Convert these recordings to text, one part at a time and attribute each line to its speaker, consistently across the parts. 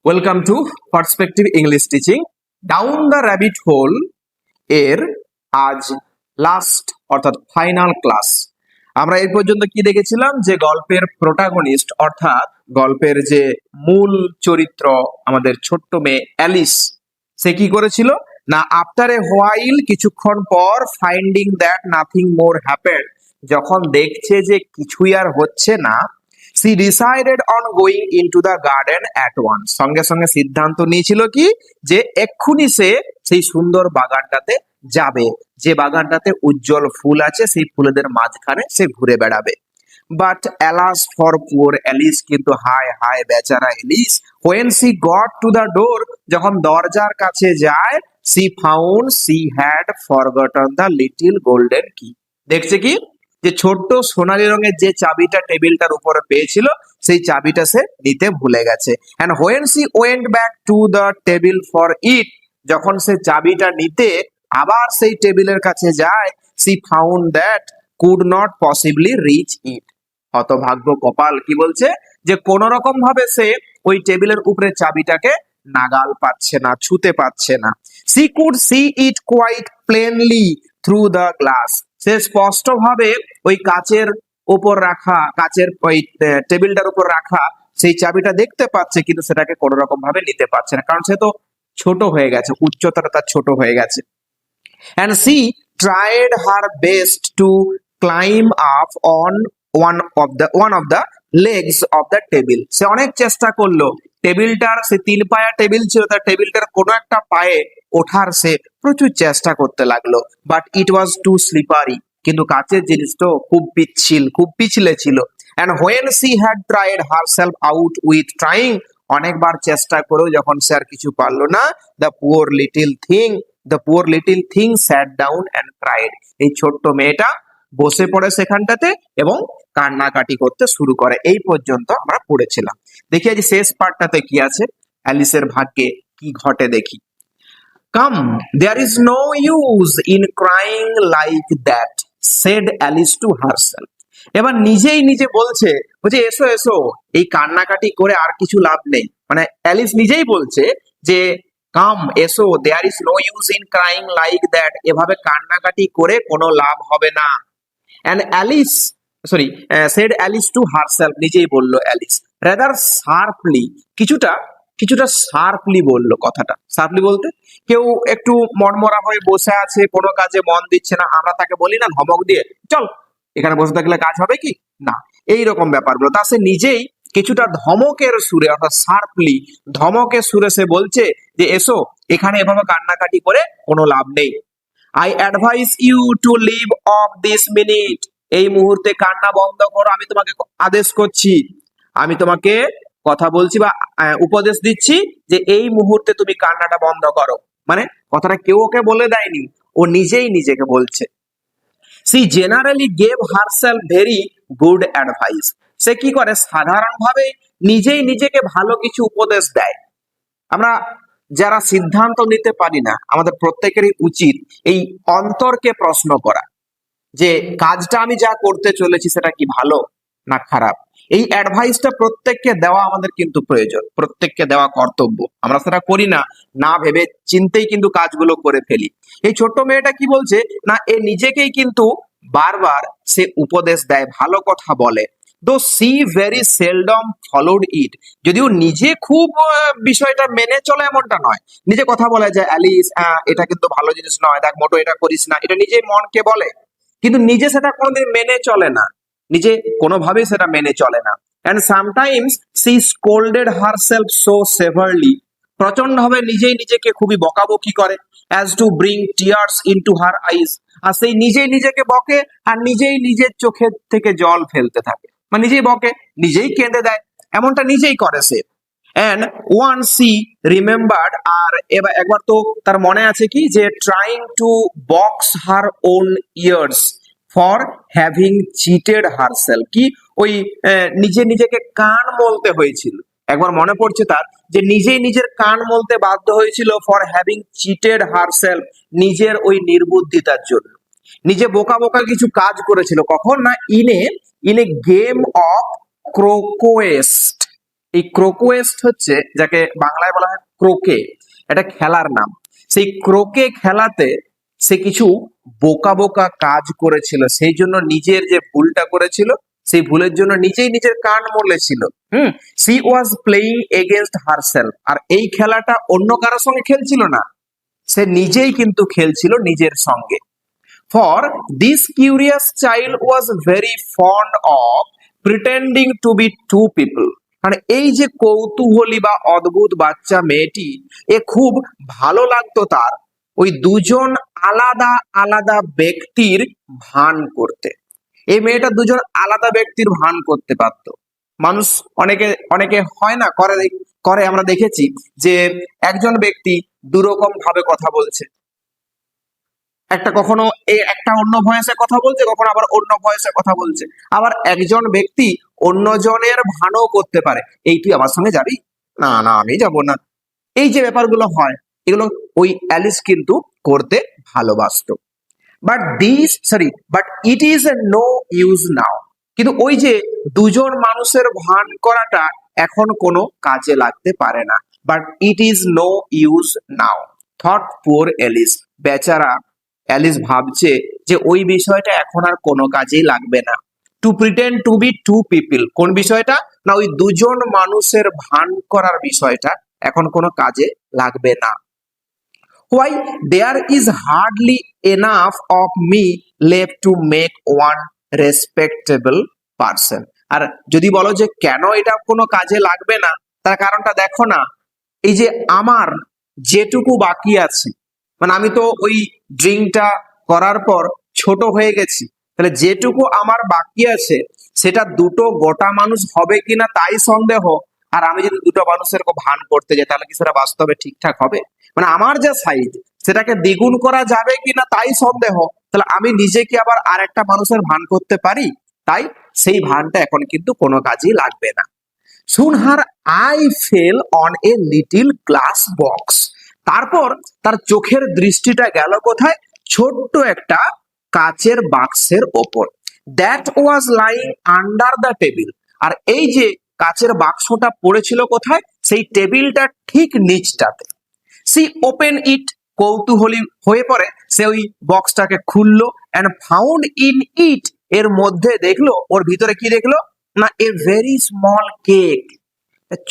Speaker 1: Welcome to perspective English teaching. Down the rabbit hole এর আজ last অর্থাৎ final class. আমরা এই পর্যন্ত কি দেখেছিলাম যে গল্পের প্রোটাগনিস্ট অর্থাৎ গল্পের যে মূল চরিত্র আমাদের ছোট্ট মেয়ে অ্যালিস, সে কি করেছিল না, আফটার এ হোয়াইল কিছুক্ষণ পর, finding that nothing more happened, যখন দেখছে যে কিছুই আর হচ্ছে না, she decided on going into the garden at once, সঙ্গে সঙ্গে সিদ্ধান্ত নিয়েছিল কি যে এক্ষুনি সে সেই সুন্দর বাগানটাতে যাবে, যে বাগানটাতে উজ্জ্বল ফুল আছে, সেই ফুলেদের মাঝখানে সে ঘুরে বেড়াবে। But alas for poor Alice, কিন্তু হায় হায় বেচারা Alice, when she got to the door, যখন দরজার কাছে যায়, she found she had forgotten the little golden key, দেখছে কি যে ছোট্ট সোনালী রঙের যে চাবিটা টেবিলটার উপরে পেয়েছিল, সেই চাবিটা সে নিতে ভুলে গেছে। And when she went back to the table for it, যখন সে চাবিটা নিতে আবার সেই টেবিলের কাছে যায়, she found that could not possibly reach it, হতভাগ্য কপাল, কি বলছে যে কোন রকম ভাবে সে ওই টেবিলের উপরে চাবিটাকে নাগাল পাচ্ছে না, ছুতে পাচ্ছে না। She could see it quite plainly through the glass, সে স্পষ্ট ভাবে ওই কাচের উপর রাখা, কাচের ওই টেবিলটার উপর রাখা সেই চাবিটা দেখতে পাচ্ছে, কিন্তু সেটাকে কোন রকম ভাবে নিতে পারছে না, কারণ সে তো ছোট হয়ে গেছে, উচ্চতাটা তার ছোট হয়ে গেছে। And she tried her best to climb up on one of the legs of the table, সে অনেক চেষ্টা করলো টেবিলটার, সে 3 পায়া টেবিল ছিল, তার টেবিলটার কোনো একটা পায়ে ওঠার সে প্রচুর চেষ্টা করতে লাগলো। But it was too slippery, কিন্তু কাচের জিনিস তো খুব পিচ্ছিল, খুব পিছলে ছিল। And when she had tried herself out with trying, অনেকবার চেষ্টা করেও যখন সে আর কিছু পারলো না, the poor little thing sat down and cried, এই ছোট্ট মেয়েটা বসে পড়ে সেখানটাতে এবং কান্নাকাটি করতে শুরু করে। এই পর্যন্ত আমরা পড়েছিলাম। দেখি আজ শেষ পার্টটাতে কি আছে, অ্যালিসের ভাগ্যে কি ঘটে দেখি। Come, there is no use in crying like that, said Alice to herself, এবার নিজেই নিজে বলছে, এসো এসো, এই কান্নাকাটি করে আর কিছু লাভ নেই, মানে অ্যালিস নিজেই বলছে যে কাম, এসো, there is no use in crying like that, এভাবে কান্নাকাটি করে কোনো লাভ হবে না। And Alice said Alice to herself, নিজেই বললো অ্যালিস, রাদার শার্পলি, কিছুটা কিছুটা শার্পলি বললো কথাটা। শার্পলি বলতে কেউ একটু মনমরা হয়ে বসে আছে, কোনো কাজে মন দিচ্ছে না, আমরা তাকে বলি না ধমক দিয়ে, চল এখানে বসে থাকলে কাজ হবে কি না, এইরকম ব্যাপারগুলো। তা সে নিজেই কিছুটা ধমকের সুরে অর্থাৎ শার্পলি ধমকের সুরে সে বলছে যে এসো, এখানে এভাবে কান্নাকাটি করে কোনো লাভ নেই। I advise you to leave off this minute, এই মুহূর্তে কান্না বন্ধ করো, আমি তোমাকে আদেশ করছি, আমি তোমাকে কথা বলছি বা উপদেশ দিচ্ছি যে এই মুহূর্তে তুমি কান্নাটা বন্ধ করো। মানে কথাটা কেউ ওকে বলে দেয়নি, ও নিজেই নিজেকে বলছে। She generally gave herself very good advice, সে কি করে সাধারণভাবে নিজেই নিজেকে ভালো কিছু উপদেশ দেয়। আমরা যারা সিদ্ধান্ত নিতে পারি না, আমাদের প্রত্যেকেরই উচিত এই অন্তরকে প্রশ্ন করা যে কাজটা আমি যা করতে চলেছি সেটা কি ভালো না খারাপ। এই অ্যাডভাইসটা প্রত্যেককে দেওয়া আমাদের কিন্তু প্রয়োজন, প্রত্যেককে দেওয়া কর্তব্য। আমরা সেটা করি না, না ভেবে চিন্তেই কিন্তু কাজগুলো করে ফেলি। এই ছোট্ট মেয়েটা কি বলছে না, এ নিজেকেই কিন্তু বারবার সে উপদেশ দেয়, ভালো কথা বলে। দো সি ভেরি সেলডম ফলোড ইট, যদিও নিজে খুব বিষয়টা মেনে চলে এমনটা নয়, নিজে কথা বলে যে অ্যালিস এটা কিন্তু ভালো জিনিস নয়, দেখ মোটো এটা করিস না, এটা নিজে মনকে বলে, কিন্তু নিজে সেটা কোনোদিন মেনে চলে না, নিজে কোনোভাবেই সেটা মেনে চলে না। And sometimes she scolded herself so severely, প্রচন্ড ভাবে নিজেই নিজেকে খুবই বকাবকি করে, as to bring tears into her eyes, আর সেই নিজেই নিজেকে বকে আর নিজেই নিজের চোখের থেকে জল ফেলতে থাকে, মানে নিজেই বকে নিজেই কেঁদে দেয়, এমনটা নিজেই করে সে। অ্যান্ড ওয়ান সি রিমেম্বার্ড, আর এবার একবার তো তার মনে আছে কি যে trying to box her own years for having cheated herself, কি ওই নিজে নিজেকে কান মলতে হয়েছিল, একবার মনে পড়ছে তার যে নিজেই নিজের কান মলতে বাধ্য হয়েছিল ফর হ্যাভিং চিটেড হারসেলফ, নিজের ওই নির্বুদ্ধিতার জন্য, নিজে বোকা বোকা কিছু কাজ করেছিল, কখন না ইন এ গেম অফ ক্রোকোয়েস্ট, এই ক্রোকোয়েস্ট হচ্ছে যাকে বাংলায় বলা হয় ক্রোকে, এটা খেলার নাম। সেই ক্রোকে খেলাতে সে কিছু বোকা বোকা কাজ করেছিল, সেই জন্য নিজের যে ভুলটা করেছিল সেই ভুলের জন্য নিজেই নিজের কান মলেছিল। She was playing against herself, আর এই খেলাটা অন্য কারোর সঙ্গে খেলছিল না, সে নিজেই কিন্তু খেলছিল নিজের সঙ্গে। For this curious child was very fond of pretending to be two people, মানে এই যে কৌতূহলী বা অদ্ভুত বাচ্চা মেয়েটি, এ খুব ভালো লাগতো তার ওই দুজন আলাদা আলাদা ব্যক্তির ভান করতে। এই মেয়েটা দুজন আলাদা ব্যক্তির ভান করতে পারতো। মানুষ অনেকে অনেকে হয় না, করে করে আমরা দেখেছি যে একজন ব্যক্তি দুরকম ভাবে কথা বলছে, একটা কখনো একটা অন্য ভয়েসে কথা বলছে, কখনো আবার অন্য ভয়েসে কথা বলছে। আবার একজন ব্যক্তি অন্যজনের ভানও করতে পারে, এই তুই আমার সঙ্গে যাবি, না না আমি যাব না। এই যে ব্যাপারগুলো হয়, এগুলো ওই অ্যালিস কিন্তু করতে ভালোবাসতো। But it is a no use now, কিন্তু ওই যে দুজন মানুষের ভান করাটা এখন কোনো কাজে লাগতে পারে না। But it is no use now thought poor Alice, বেচারা অ্যালিস ভাবছে যে ওই বিষয়টা এখন আর কোনো কাজেই লাগবে না। To pretend to be two people, কোন বিষয়টা না, ওই দুজন মানুষের ভান করার বিষয়টা এখন কোনো কাজে লাগবে না। Why there is hardly enough of me left to make one respectable person. আর যদি বলো যে কেন এটা কোনো কাজে লাগবে না, তার কারণটা দেখো না, এই যে আমার যেটুকু বাকি আছে, মানে আমি তো ওই ড্রিঙ্কটা করার পর ছোট হয়ে গেছি, তাহলে যেটুকু আমার বাকি আছে সেটা দুটো গোটা মানুষ হবে কিনা তাই সন্দেহ। আর আমি যদি দুটো মানুষের ভান করতে যাই তাহলে কি সেটা বাস্তবে ঠিকঠাক হবে? মানে আমার যা সাইজ সেটাকে দ্বিগুণ করা যাবে কিনা তাই সন্দেহ। তাহলে আমি নিজেকে আবার আর একটা মানুষের ভান করতে পারি? তাই সেই ভানটা এখন কিন্তু কোনো কাজেই লাগবে না। Soon her eye fell on a little glass box. তারপর তার চোখের দৃষ্টিটা গেল কোথায়? ছোট্ট একটা কাচের বাক্সের ওপর। That was lying under the table. আর এই যে কাচের বাক্সটা পড়েছিল কোথায়? সেই টেবিলটা ঠিক নিচটাতে। সি ওপেন ইট, কৌতূহলী হয়ে পড়ে সে ওই বক্সটাকে খুললো, এন্ড ফাউন্ড ইন ইট, এর মধ্যে দেখলো, ওর ভিতরে কি দেখলো না, এ ভেরি স্মল কেক,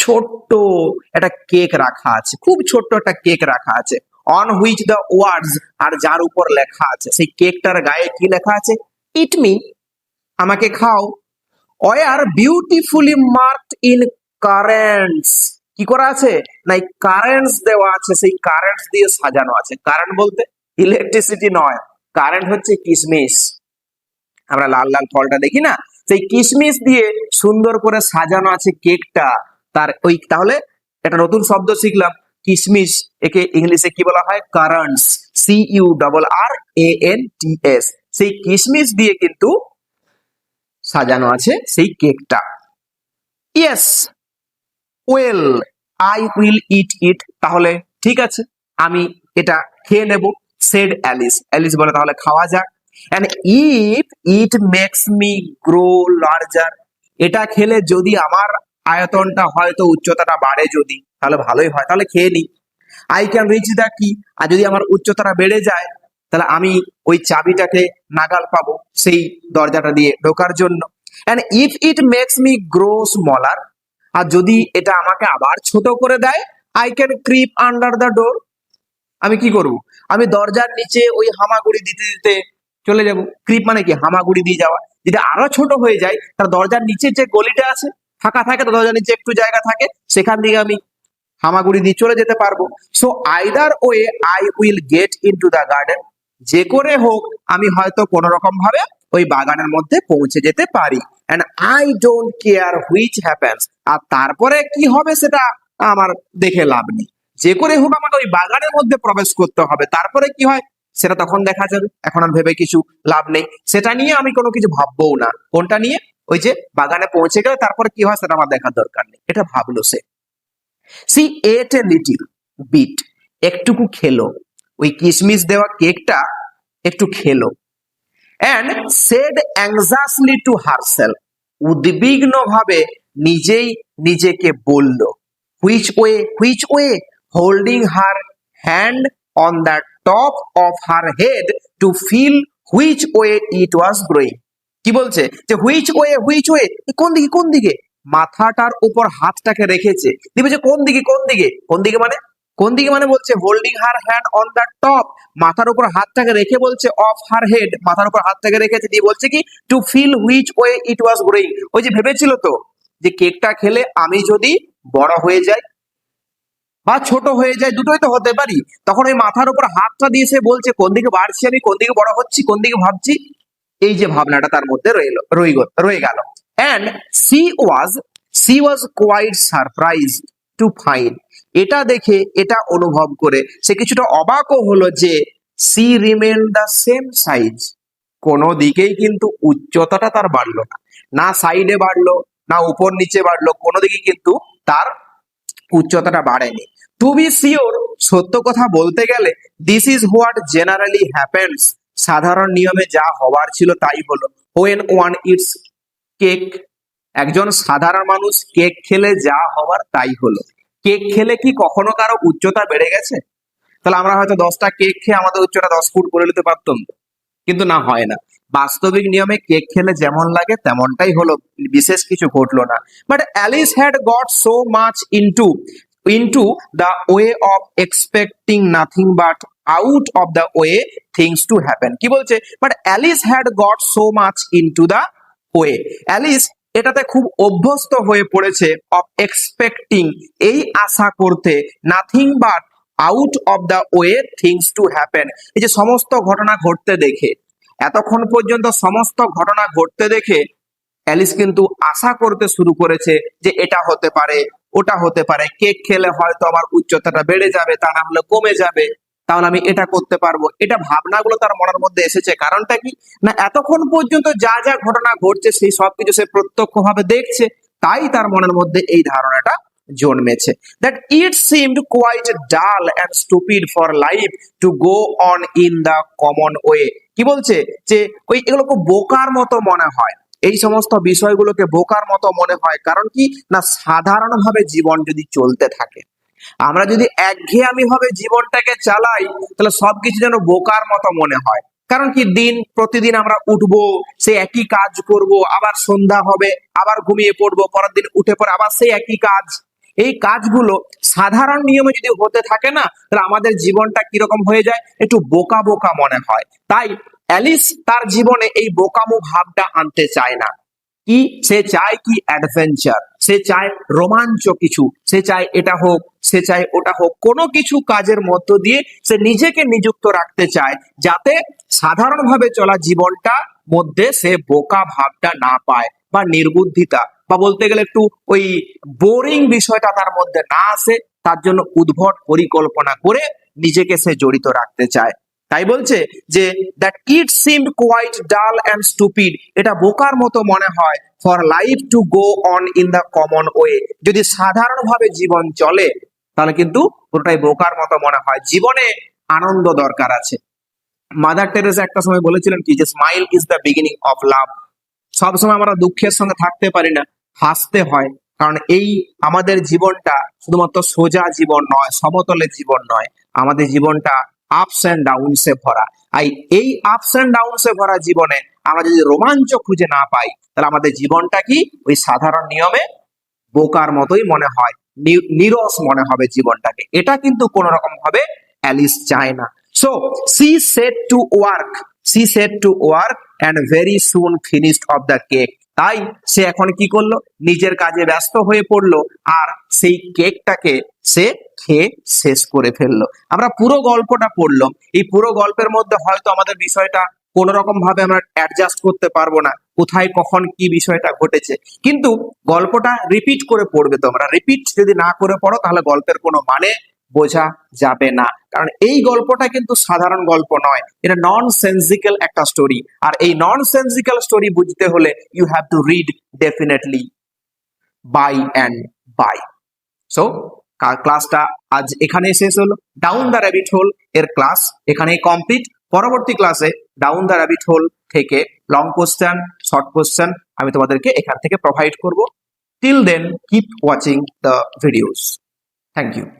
Speaker 1: ছোট্ট একটা কেক রাখা আছে, খুব ছোট্ট একটা কেক রাখা আছে। অন হুইচ দ্য ওয়ার্ডস, আর যার উপর লেখা আছে, সেই কেকটার গায়ে কি লেখা আছে? ইট মি, আমাকে খাও। Were beautifully marked in currants, কি করা আছে না, এই কারেন্টস দেওয়া আছে, সেই কারেন্টস দিয়ে সাজানো আছে। কারেন্ট বলতে ইলেকট্রিসিটি নয়, কারেন্ট হচ্ছে কিশমিশ, আমরা লাল লাল ফলটা দেখি না, সেই কিশমিশ দিয়ে সুন্দর করে সাজানো আছে কেকটা। তার ওই তাহলে একটা নতুন শব্দ শিখলাম, কিশমিশ, একে ইংলিশে কি বলা হয়? Currents, CURRANTS। সেই কিশমিশ দিয়ে কিন্তু সাজানো আছে সেই কেকটা। ইয়েস ওয়েল আই উইল ইট ইট, তাহলে ঠিক আছে আমি এটা খেয়ে নেব। সেড অ্যালিস, অ্যালিস বলে তাহলে খাওয়া যাক। And if it makes me grow larger, এটা খেলে যদি আমার আয়তনটা হয়তো উচ্চতাটা বাড়ে যদি, তাহলে ভালোই হয়, তাহলে খেয়ে নি। আই ক্যান রিচ দ্য কি, আর যদি আমার উচ্চতাটা বেড়ে যায় তাহলে আমি ওই চাবিটাকে নাগাল পাবো সেই দরজাটা দিয়ে ঢোকার জন্য। And if it makes me grow smaller, আর যদি এটা আমাকে আবার ছোট করে দেয়, I can creep under the door, আমি কি করব? আমি দরজার নিচে ওই হামাগুড়ি দিতে দিতে চলে যাব। ক্রিপ মানে কি? হামাগুড়ি দিয়ে যাওয়া। যদি আরো ছোট হয়ে যায় তাহলে দরজার নিচে যে গলিটা আছে ফাঁকা থাকে, তো দরজার নিচে একটু জায়গা থাকে, সেখান থেকে আমি হামাগুড়ি দিয়ে চলে যেতে পারবো। So either way I will get into the garden, যে করে হোক আমি হয়তো কোন রকম ভাবে ওই বাগানের মধ্যে পৌঁছে যেতে পারি। And I don't care which happens, আর তারপরে কি হবে সেটা আমার দেখে লাভ নেই, যে করে হোক আমাকে ওই বাগানের মধ্যে প্রবেশ করতে হবে, তারপরে কি হয় সেটা তখন দেখা যাবে, এখন আর ভেবে কিছু লাভ নেই, সেটা নিয়ে আমি কোনো কিছু ভাববো না। কোনটা নিয়ে? ওই যে বাগানে পৌঁছে গেলে তারপরে কি হয় সেটা আমার দেখার দরকার নেই, এটা ভাবলো সে। She ate a little bit, একটুকু খেলো, ওই কিশমিশ দেওয়া কেকটা একটু খেলো। And said anxiously to herself, উদ্বিগ্ন ভাবে নিজেই নিজেকে বলল। Which way holding her hand on the top of her head to feel which way it was growing. কি বলছে যে হুইচ ওয়ে কোন দিকে মাথাটার উপর হাতটাকে রেখেছে, দিয়ে বলছে কোন দিকে মানে বলছে holding her hand on the top, মাথার উপর হাতটাকে রেখে বলছে অফ হার হেড, মাথার উপর হাতটাকে রেখেছে, দিয়ে বলছে কি to feel which way it was growing. ওই যে ভেবেছিল তো যে কেকটা খেলে আমি যদি বড় হয়ে যাই বা ছোট হয়ে যায়, দুটোই তো হতে পারি, তখন ওই মাথার উপর হাতটা দিয়ে সে বলছে কোন দিকে বাড়ছি আমি, কোন দিকে বড় হচ্ছি, কোন দিকে ভাবছি, এই যে ভাবনাটা তার মধ্যে রয়ে গেল। And she was quite surprised to find, এটা দেখে এটা অনুভব করে সে কিছুটা অবাকও হলো যে she remained the same size, কোনো দিকেই কিন্তু উচ্চতাটা তার বাড়লো না, না সাইডে বাড়লো না উপর নিচে বাড়লো, কোনো দিকে কিন্তু তার উচ্চতাটা বাড়েনি। টু বি শিওর, সত্য কথা বলতে গেলে this is what generally happens, সাধারণ নিয়মে যা হওয়ার ছিল তাই হলো। হোয়েন ওয়ান ইটস কেক, একজন সাধারণ মানুষ কেক খেলে যা হওয়ার তাই হলো। কেক খেলে কি কখনো কারো উচ্চতা বেড়ে গেছে? তাহলে আমরা হয়তো 10টা কেক খেয়ে আমাদের উচ্চতা 10 ফুট করে নিতে পারতাম, কিন্তু না, হয় না। বাস্তবিক নিয়মে কেক খেলে যেমন লাগে তেমনটাই হলো, বিশেষ কিছু ঘটলো না। But Alice had got so much into the way of expecting nothing but out of the way things to happen. কি বলছে, but Alice had got so much into the way, Alice এটাতে খুব অভ্যস্ত হয়ে পড়েছে, অফ এক্সপেক্টিং এই আশা করতে, nothing but out of the way things to happen, এই যে সমস্ত ঘটনা ঘটতে দেখে, এতক্ষণ পর্যন্ত সমস্ত ঘটনা ঘটতে দেখে অ্যালিস কিন্তু আশা করতে শুরু করেছে যে এটা হতে পারে, ওটা হতে পারে, কেক খেলে হয়তো আমার উচ্চতাটা বেড়ে যাবে, তা না হলে কমে যাবে, তাহলে আমি এটা করতে পারবো, এটা ভাবনাগুলো তার মনের মধ্যে এসেছে। কারণটা কি না, এতক্ষণ পর্যন্ত যা যা ঘটনা ঘটছে সেই সবকিছু সে প্রত্যক্ষভাবে দেখছে, তাই তার মনের মধ্যে এই ধারণাটা জন্মেছে। দ্যাট ইট সিমড কোয়াইট ডাল and stupid for life to go on in the common way. কি বলছে যে ওই এগুলো খুব বোকার মতো মনে হয়, এই সমস্ত বিষয়গুলোকে বোকার মতো মনে হয়। কারণ কি না, সাধারণভাবে জীবন যদি চলতে থাকে, আমরা যদি একঘেয়েমি ভাবে জীবনটাকে চালাই, তাহলে সবকিছু যেন বোকার মতো মনে হয়। কারণ কি, দিন প্রতিদিন আমরা উঠবো, সে একই কাজ করব, আবার সন্ধ্যা হবে, আবার ঘুমিয়ে পড়বো, পরের দিন উঠে পড়ে আবার সেই একই কাজ। এই কাজগুলো সাধারণ নিয়মে যদি হতে থাকে না, তাহলে আমাদের জীবনটা কিরকম হয়ে যায়, একটু বোকা বোকা মনে হয়। তাই অ্যালিস তার জীবনে এই বোকামো ভাবটা আনতে চায় না। কি সে চায়, কি অ্যাডভেঞ্চার, সে চায় রোমাঞ্চ কিছু, সে চায় এটা হোক, সে চায় ওটা হোক, কোনো কিছু কাজের মধ্য দিয়ে সে নিজেকে নিযুক্ত রাখতে চায়, যাতে সাধারণভাবে চলা জীবনটা মধ্যে সে বোকা ভাবটা না পায়, বা নির্বুদ্ধিতা, বা বলতে গেলে একটু ওই বোরিং বিষয়টা তার মধ্যে না আসে, তার জন্য উদ্ভট পরিকল্পনা করে নিজেকে সে জড়িত রাখতে চায়। তাই বলছে যে দ্যাট ইট সিমড কোয়াইট ডাল অ্যান্ড স্টুপিড, এটা বোকার মতো মনে হয়, for life to go on in the common way, যদি সাধারণভাবে জীবন চলে তাহলে কিন্তু পুরোটাই বোকার মতো মনে হয়। জীবনে আনন্দ দরকার আছে। মাদার টেরেসা একটা সময় বলেছিলেন কি, যে smile is the beginning of love. সবসময় আমরা দুঃখের সঙ্গে থাকতে পারি না, হাসতে হয়। কারণ এই আমাদের জীবনটা শুধুমাত্র সোজা জীবন নয়, সমতলের জীবন নয়, আমাদের জীবনটা আপস এন্ড ডাউনসে ভরা। এই আপস এন্ড ডাউনসে ভরা জীবনে আমরা যদি রোমাঞ্চ খুঁজে না পাই, তাহলে আমাদের জীবনটা কি ওই সাধারণ নিয়মে বোকার মতোই মনে হয়, নিরস মনে হবে জীবনটাকে। এটা কিন্তু কোন রকম ভাবে অ্যালিস চায় না। So she set to work and very soon finished off the cake. তাই সে এখন কি করলো, নিজের কাজে ব্যস্ত হয়ে পড়লো, আর সেই কেকটাকে সে খেয়ে শেষ করে ফেললো। আমরা পুরো গল্পটা পড়লাম, এই পুরো গল্পের মধ্যে হয়তো আমাদের বিষয়টা কোন রকম ভাবে আমরা অ্যাডজাস্ট করতে পারবো না, কোথায় কখন কি বিষয়টা ঘটেছে, কিন্তু গল্পটা রিপিট করে পড়বে। তোমরা রিপিট যদি না করে পড়ো তাহলে গল্পের কোনো মানে বোঝা যাবে না। কারণ এই গল্পটা কিন্তু সাধারণ গল্প নয়, এটা নন সেন্সিক্যাল একটা স্টোরি, আর এই নন সেন্সিক্যাল স্টোরি বুঝতে হলে you have to read definitely by and by. So ক্লাসটা আজ এখানেই শেষ হলো। ডাউন দ্য র্যাবিট হোল এর ক্লাস এখানেই কমপ্লিট। পরবর্তী ক্লাসে ডাউন দ্য র্যাবিট হোল থেকে লং কোশ্চেন, শর্ট কোশ্চেন আমি তোমাদেরকে এখান থেকে প্রোভাইড করব। Till then, keep watching the videos. Thank you.